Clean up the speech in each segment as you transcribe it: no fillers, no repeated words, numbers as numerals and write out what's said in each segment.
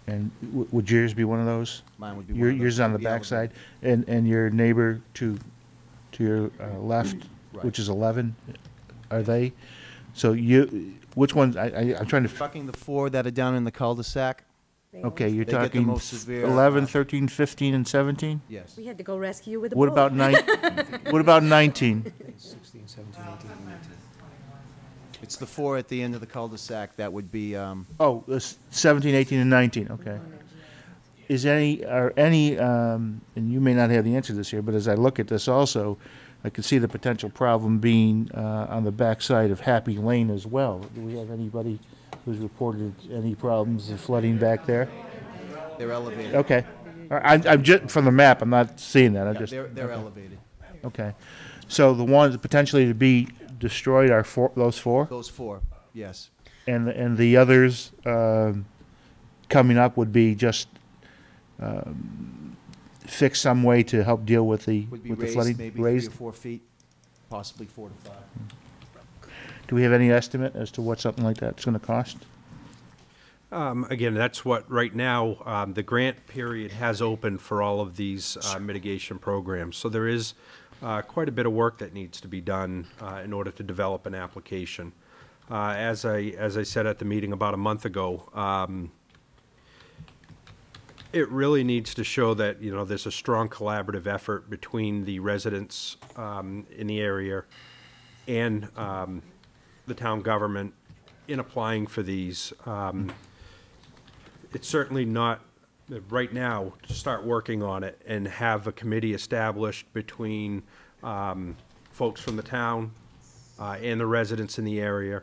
And would yours be one of those? Mine would be one of those. Yours is on the Would be back side, elevated. and your neighbor to your left, Right. which is 11, are they? So which ones, I'm trying to, Talking the 4 that are down in the cul-de-sac? okay, you're They get the talking most severe, 11, 13, 15, and 17? Yes. We had to go rescue with a What boat. about what about 19? 16, 17, 18, and 19. It's the 4 at the end of the cul-de-sac that would be, Oh, 17, 18, and 19, okay. Is any, and you may not have the answer to this here, but as I look at this also, I could see the potential problem being on the backside of Happy Lane as well. Do we have anybody who's reported any problems of flooding back there? they're elevated. Okay. I'm just, from the map, I'm not seeing that, I'm Yeah, just. they're elevated. Okay. So the ones potentially to be destroyed are those 4? Those 4, yes. And the others coming up would be just fix some way to help deal with the Would be flooding? raised maybe 3 or 4 feet, possibly 4 to 5. Do we have any estimate as to what something like that's going to cost? Again, that's what, right now, the grant period has opened for all of these mitigation programs. So there is quite a bit of work that needs to be done in order to develop an application. As I said at the meeting about a month ago, it really needs to show that, you know, there's a strong collaborative effort between the residents in the area and the town government in applying for these. It's certainly not, right now, to start working on it and have a committee established between folks from the town and the residents in the area.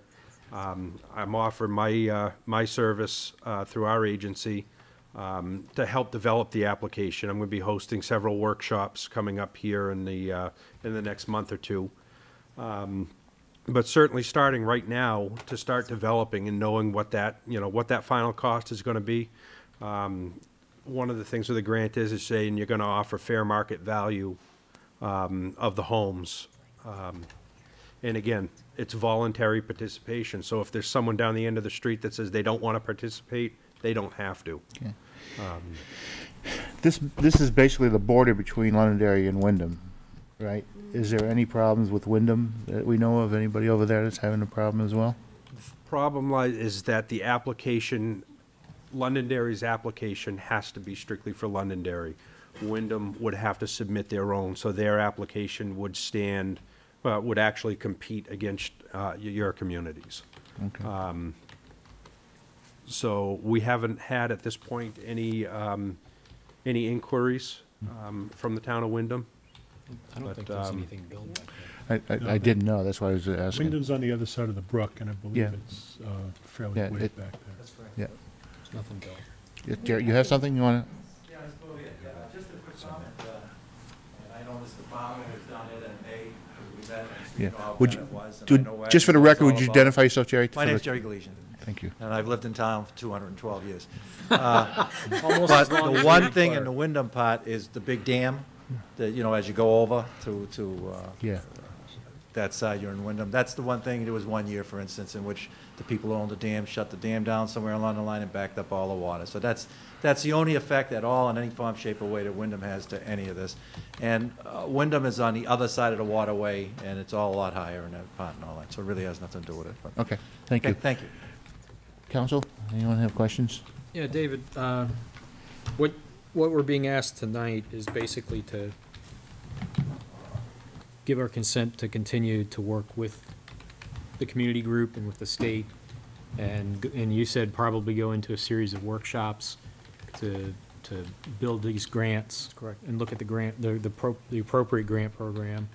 I'm offering my service through our agency to help develop the application. I'm going to be hosting several workshops coming up here in the next month or two. But certainly starting right now to start developing and knowing what that, you know, what that final cost is going to be. One of the things with the grant is saying you're going to offer fair market value of the homes. And again, it's voluntary participation. So if there's someone down the end of the street that says they don't want to participate, they don't have to. Okay. This is basically the border between Londonderry and Wyndham, right? Is there any problems with Wyndham that we know of? Anybody over there that's having a problem as well? Problem is that the application, Londonderry's application has to be strictly for Londonderry. Wyndham would have to submit their own, so their application would stand, would actually compete against your communities. Okay. So we haven't had at this point any inquiries from the town of Wyndham. I don't think there's anything built back there. I didn't know, that's why I was asking. Wyndham's on the other side of the brook, and I believe Yeah. it's fairly Yeah, wet it- back there. Yeah. There's nothing built. Yeah, Jerry, you have something you want to? Yeah, I suppose, just a quick comment. And I know Mr. Farmer has done it, and they, we met, and Yeah. see how Would bad you, it was. and I know what just for the it's record, all would you about. identify yourself, Jerry? My name's Jerry Galesian, Thank you. and I've lived in town for 212 years. Almost But as long the as one you thing in require. the Wyndham part is the big dam, that, you know, as you go over to Yeah. that side, you're in Wyndham. That's the one thing. There was one year, for instance, in which the people who owned the dam shut the dam down somewhere along the line and backed up all the water. So that's the only effect at all in any form, shape, or way that Wyndham has to any of this. And Wyndham is on the other side of the waterway, and it's all a lot higher in that part and all that. So it really has nothing to do with it. But, Okay, thank okay, you. thank you. Council, anyone have questions? Yeah, David, what we're being asked tonight is basically to give our consent to continue to work with the community group and with the state, and you said probably go into a series of workshops to build these grants. Correct. And look at the grant, the appropriate grant program.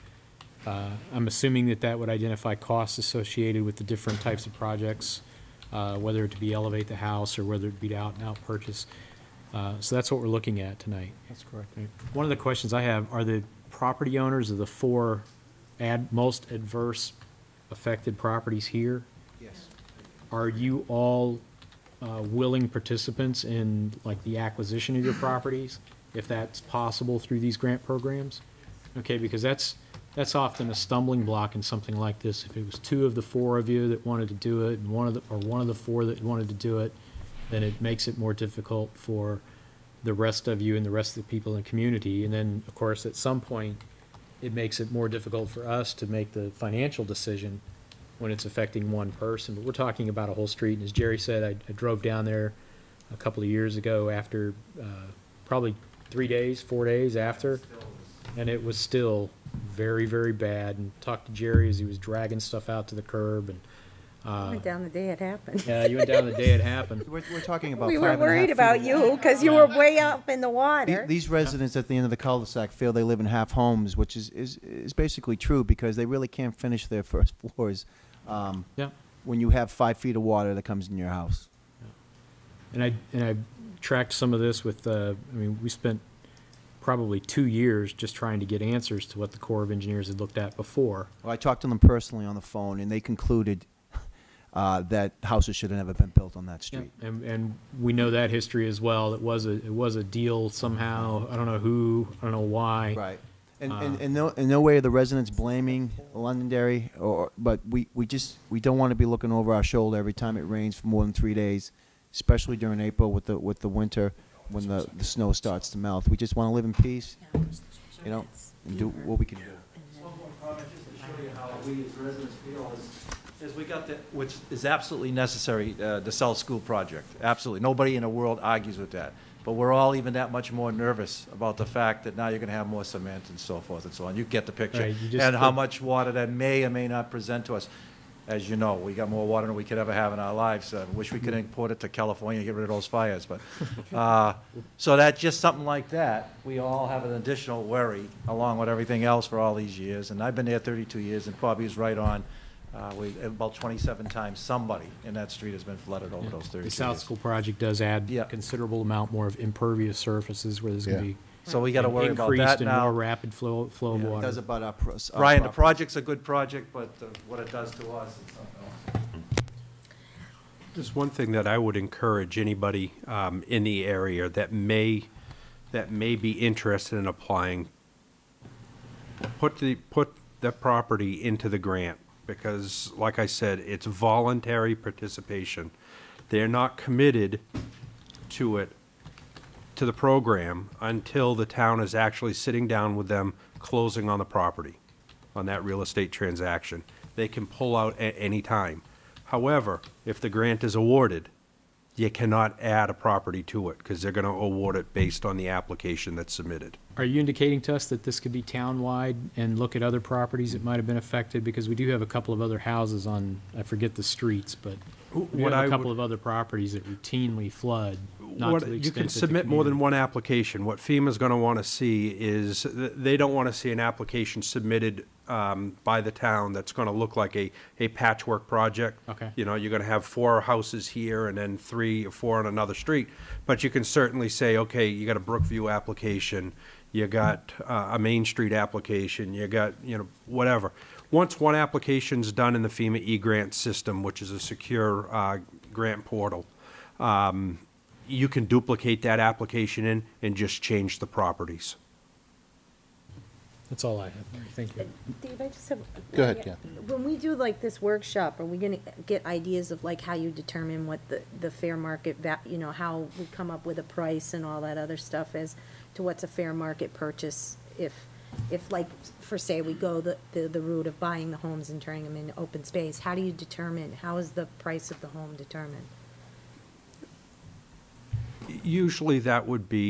I'm assuming that would identify costs associated with the different types of projects, whether it to be elevate the house or whether it be out and out purchase. So that's what we're looking at tonight. That's correct. One of the questions I have, are the property owners of the 4 most adverse affected properties here? Yes. Are you all willing participants in like the acquisition of your properties, if that's possible through these grant programs? Okay, because that's often a stumbling block in something like this. If it was 2 of the 4 of you that wanted to do it, and one of the 4 that wanted to do it, then it makes it more difficult for the rest of you and the rest of the people in the community. And then, of course, at some point, it makes it more difficult for us to make the financial decision when it's affecting one person. But we're talking about a whole street, and as Jerry said, I drove down there a couple of years ago after, probably 3 days, 4 days after, and it was still very, very bad. And talked to Jerry as he was dragging stuff out to the curb, and I went down the day it happened. yeah, you went down the day it happened. We're talking about We 5.5 were worried feet about of you because you were way up in the water. These residents at the end of the cul-de-sac feel they live in half homes, which is basically true because they really can't finish their first floors Yeah. when you have 5 feet of water that comes in your house. And I tracked some of this with, I mean, we spent probably 2 years just trying to get answers to what the Corps of Engineers had looked at before. Well, I talked to them personally on the phone, and they concluded that houses should have never been built on that street. And we know that history as well. It was a deal somehow. I don't know who, I don't know why. Right. And in no way are the residents blaming Londonderry, but we don't want to be looking over our shoulder every time it rains for more than 3 days, especially during April with the winter when the snow starts to melt. We just want to live in peace, you know, and do what we can do. One more comment, just to show you how we as residents feel is we got the, which is absolutely necessary, the South School project. Absolutely. Nobody in the world argues with that. But we're all even that much more nervous about the fact that now you're going to have more cement and so forth and so on. You get the picture. Right, you just And how put- much water that may or may not present to us. As you know, we got more water than we could ever have in our lives. Wish we could import it to California and get rid of those fires. But so that just something like that, we all have an additional worry along with everything else for all these years. And I've been there 32 years, and Bobby is right on. About 27 times somebody in that street has been flooded over those 32 The years. South School project does add Yeah. considerable amount more of impervious surfaces where there's going to Yeah. be So we got to worry about increased that and now. more rapid flow of Yeah. It water. does about our Brian, the property. project's a good project, but what it does to us is something else. Just one thing that I would encourage anybody in the area that may be interested in applying, put the property into the grant, because like I said, it's voluntary participation. They're not committed to it, to the program, until the town is actually sitting down with them, closing on the property, on that real estate transaction. They can pull out at any time. However, if the grant is awarded, you cannot add a property to it, because they're going to award it based on the application that's submitted. Are you indicating to us that this could be town-wide and look at other properties that might have been affected? Because we do have a couple of other houses on, I forget the streets, but we What have I a couple would- of other properties that routinely flood, not to the You extent can that the submit more than community- one application. What FEMA's going to want to see is, they don't want to see an application submitted by the town that's going to look like a patchwork project. Okay. You know, you're going to have 4 houses here and then 3 or 4 on another street. But you can certainly say, okay, you got a Brookview application, you got a Main Street application, you got, you know, whatever. Once one application's done in the FEMA e-grant system, which is a secure grant portal, you can duplicate that application in and just change the properties. That's all I have. Thank you. Dave, I just have. Go ahead, Ken. When we do like this workshop, are we gonna get ideas of like how you determine what the fair market you know, how we come up with a price and all that other stuff as to what's a fair market purchase if like, for say, we go the route of buying the homes and turning them into open space, how do you determine, how is the price of the home determined? Usually that would be